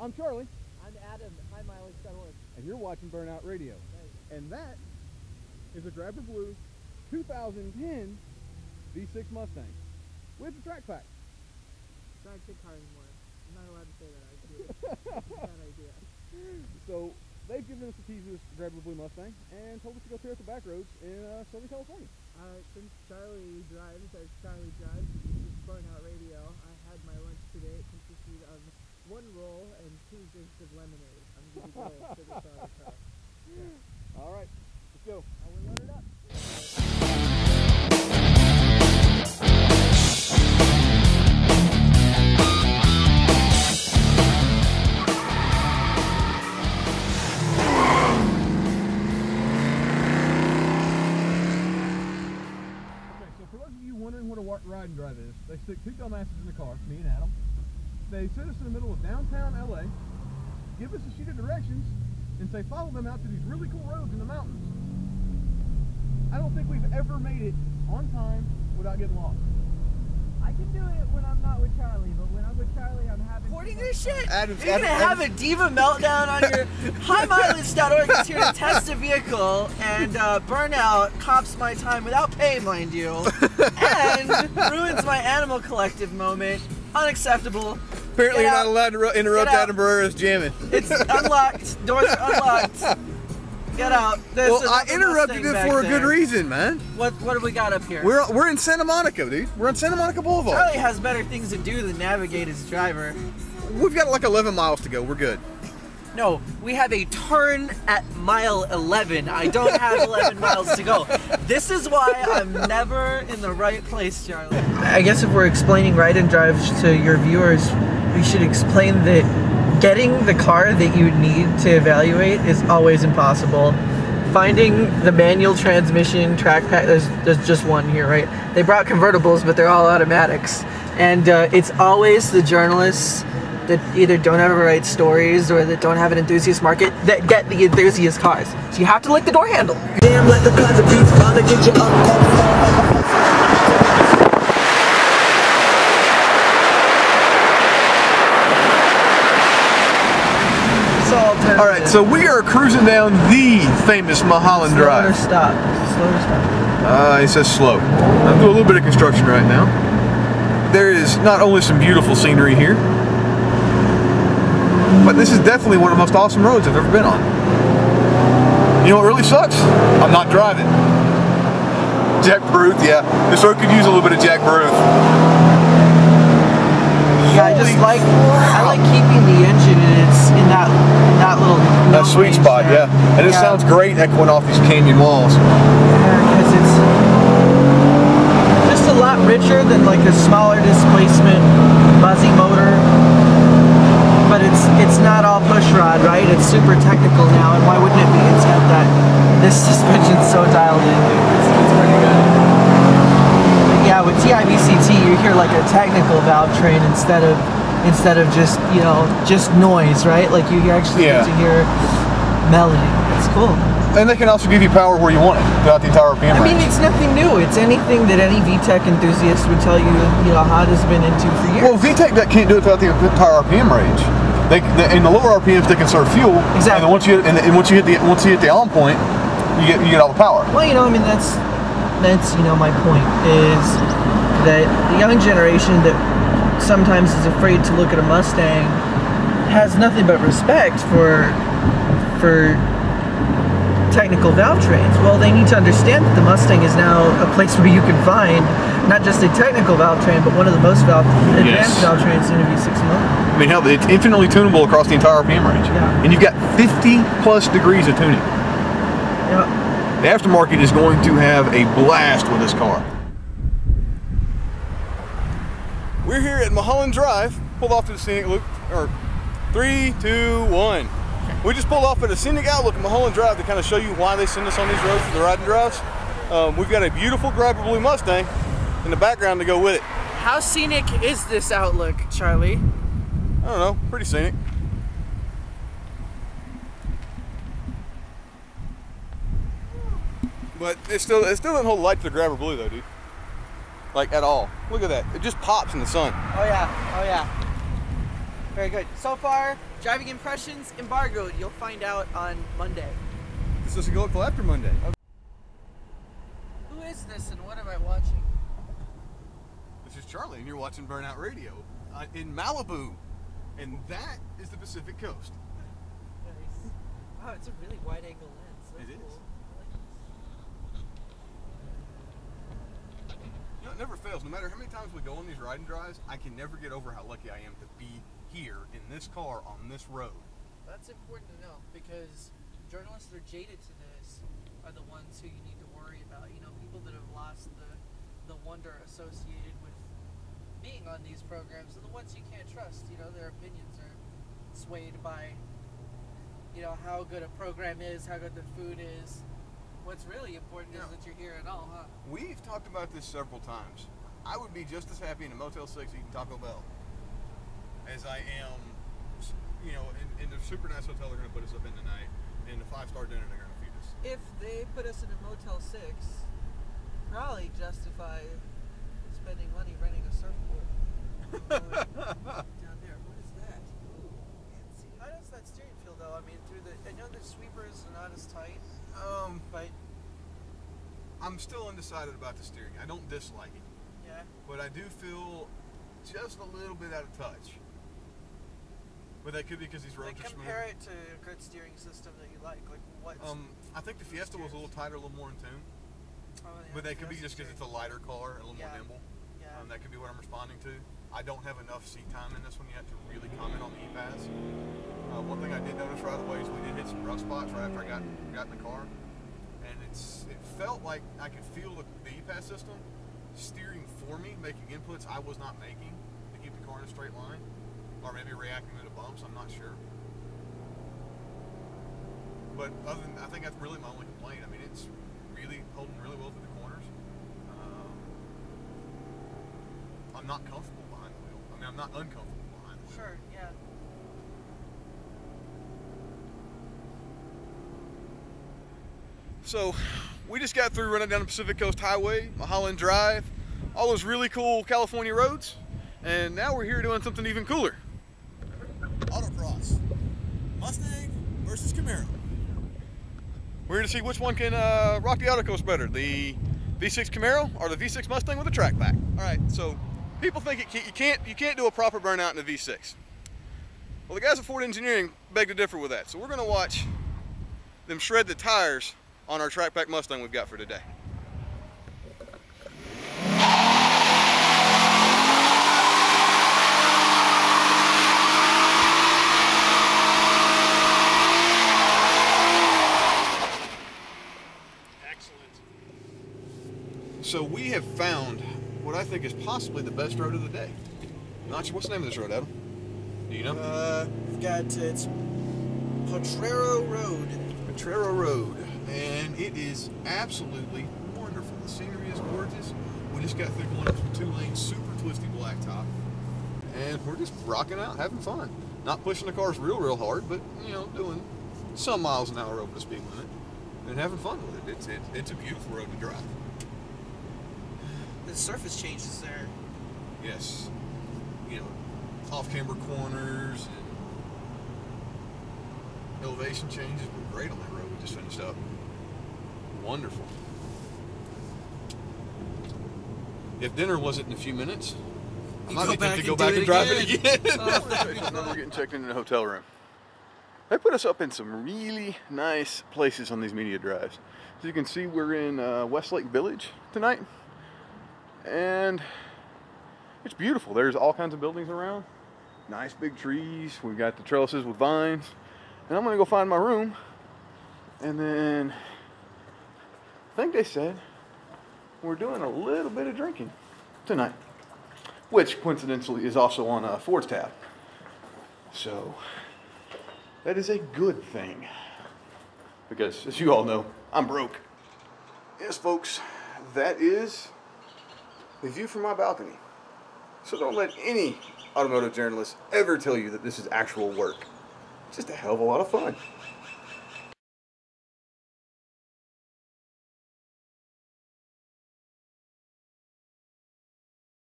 I'm Charlie. I'm Adam, high mileage.org. And you're watching Burnout Radio. Right. And that is a Grabber Blue 2010 V6 Mustang with the track pack. Don't say car anymore. I'm not allowed to say that. I do. That's a bad idea. So they've given us the keys to this Grabber Blue Mustang and told us to go clear up the back roads in Southern California. Since Charlie drives, as Charlie drives, this is Burnout Radio. I had my lunch today. It consisted of 1 roll and 2 drinks of lemonade. I'm going to go to the start of the car. Yeah. All right, let's go. We're loaded up. Wondering what a ride and drive is. They stick 2 dumbasses in the car, me and Adam. They sit us in the middle of downtown LA, give us a sheet of directions, and say follow them out to these really cool roads in the mountains. I don't think we've ever made it on time without getting lost. I can do it when I'm not with Charlie, but when I'm with Charlie, I'm having... Recording this shit? You're gonna have a diva meltdown on your... HighMileage.org is here to test a vehicle, and Burnout cops my time without pay, mind you, and ruins my Animal Collective moment. Unacceptable. Apparently you're not allowed to interrupt Adam Barrera's jamming. It's unlocked. Doors are unlocked. Get out. Well, I interrupted it for a good reason, man. What do we got up here? We're in Santa Monica, dude. We're on Santa Monica Boulevard. Charlie has better things to do than navigate his driver. We've got like 11 miles to go. We're good. No, we have a turn at mile 11. I don't have 11 miles to go. This is why I'm never in the right place, Charlie. I guess if we're explaining ride and drives to your viewers, we should explain that getting the car that you need to evaluate is always impossible. Finding the manual transmission track pack, there's just one here, right? They brought convertibles, but they're all automatics. And it's always the journalists that either don't ever write stories or that don't have an enthusiast market that get the enthusiast cars. So you have to lick the door handle. Damn, let the kinds of beats gonna get you up. Alright, so we are cruising down the famous Mulholland Drive. Slow to stop. It says slow. I'm doing a little bit of construction right now. There is not only some beautiful scenery here, but this is definitely one of the most awesome roads I've ever been on. You know what really sucks? I'm not driving. Jack Bruth, yeah. This road could use a little bit of Jack Bruth. Yeah, I like keeping the engine in that little sweet spot, yeah. And it sounds great echoing off these canyon walls. Yeah, because it's just a lot richer than like a smaller displacement buzzy motor. But it's not all push rod, right? It's super technical now, and why wouldn't it be? It's got that, this suspension's so dialed in, dude. It's pretty good. But yeah, with TIVCT, you hear like a technical valve train instead of just, you know, just noise, right? Like you actually get to hear melody. It's cool. And they can also give you power where you want it throughout the entire RPM range. I mean, it's nothing new. It's anything that any VTEC enthusiast would tell you, you know, Honda's been into for years. Well, VTEC can't do it throughout the entire RPM range. In the lower RPMs, they conserve fuel. Exactly. And once you hit the on point, you get all the power. Well, you know, I mean, that's you know, my point is that the young generation that sometimes is afraid to look at a Mustang has nothing but respect for technical valve trains. Well, they need to understand that the Mustang is now a place where you can find not just a technical valve train, but one of the most advanced valve trains in a V6 motor. I mean, hell, it's infinitely tunable across the entire RPM range. Yeah. And you've got 50 plus degrees of tuning. Yeah. The aftermarket is going to have a blast with this car. We're here at Mulholland Drive, pulled off to the scenic loop, or 3, 2, 1. We just pulled off at a scenic outlook at Mulholland Drive to kind of show you why they send us on these roads for the ride and drives. We've got a beautiful Grabber Blue Mustang in the background to go with it. How scenic is this outlook, Charlie? I don't know, pretty scenic. But it still doesn't hold the light to the Grabber Blue though, dude. Like at all. Look at that. It just pops in the sun. Oh yeah, oh yeah. Very good. So far, driving impressions embargoed. You'll find out on Monday. This doesn't go up till after Monday. Okay. Who is this and what am I watching? This is Charlie, and you're watching Burnout Radio in Malibu, and that is the Pacific Coast. Nice. Wow, it's a really wide-angle lens. That's It cool. is. I like this. You know, it never fails. No matter how many times we go on these riding drives, I can never get over how lucky I am to be here in this car on this road. That's important to know because journalists that are jaded to this are the ones who you need to worry about. You know, people that have lost the wonder associated with being on these programs are the ones you can't trust. You know, their opinions are swayed by, you know, how good a program is, how good the food is. What's really important is that you're here at all, huh? We've talked about this several times. I would be just as happy in a Motel 6 eating Taco Bell as I am, you know, in the super nice hotel they're going to put us up in tonight, and the 5-star dinner they're going to feed us. If they put us in a Motel 6, probably justify spending money renting a surfboard. Down there, what is that? Ooh, fancy. How does that steering feel though? I mean, I know the sweepers are not as tight, but I'm still undecided about the steering. I don't dislike it, yeah. but I do feel just a little bit out of touch. But that could be because these roads are smooth. Compare it to a good steering system that you like. Like what? I think the Fiesta was a little tighter, a little more in tune. Oh, yeah, But that could be just because it's a lighter car, a little more nimble. Yeah. That could be what I'm responding to. I don't have enough seat time in this one yet to really comment on the E-Pass. One thing I did notice right away is we did hit some rough spots right after I got in the car. And it felt like I could feel the E-Pass system steering for me, making inputs I was not making to keep the car in a straight line. Or maybe reacting to the bumps, I'm not sure. But other than, I think that's really my only complaint. I mean, it's really holding really well through the corners. I'm not comfortable behind the wheel. I mean, I'm not uncomfortable behind the wheel. Sure, yeah. So, we just got through running down the Pacific Coast Highway, Mustang Drive, all those really cool California roads, and now we're here doing something even cooler. Autocross. Mustang versus Camaro. We're here to see which one can rock the autocoast better, the V6 Camaro or the V6 Mustang with a track back. All right, so people think you can't do a proper burnout in a V6. Well, the guys at Ford Engineering beg to differ with that, so we're going to watch them shred the tires on our track back Mustang we've got for today. So we have found what I think is possibly the best road of the day. Not sure, what's the name of this road, Adam? Do you know? We've got, it's Potrero Road. Potrero Road, and it is absolutely wonderful. The scenery is gorgeous. We just got through going up some 2 lanes, super twisty blacktop, and we're just rocking out, having fun. Not pushing the cars real hard, but you know, doing some miles an hour over the speed limit and having fun with it. It's a beautiful road to drive. The surface changes there. Yes, you know, off-camber corners and elevation changes were great on that road we just finished up. Wonderful. If dinner wasn't in a few minutes, I might be tempted to go back and drive it again. Now we're getting checked into the hotel room. They put us up in some really nice places on these media drives. As you can see, we're in Westlake Village tonight. And it's beautiful. There's all kinds of buildings around. Nice big trees. We've got the trellises with vines. And I'm going to go find my room. And then I think they said we're doing a little bit of drinking tonight, which coincidentally is also on Ford's tab. So that is a good thing, because as you all know, I'm broke. Yes, folks, that is the view from my balcony. So don't let any automotive journalist ever tell you that this is actual work. It's just a hell of a lot of fun.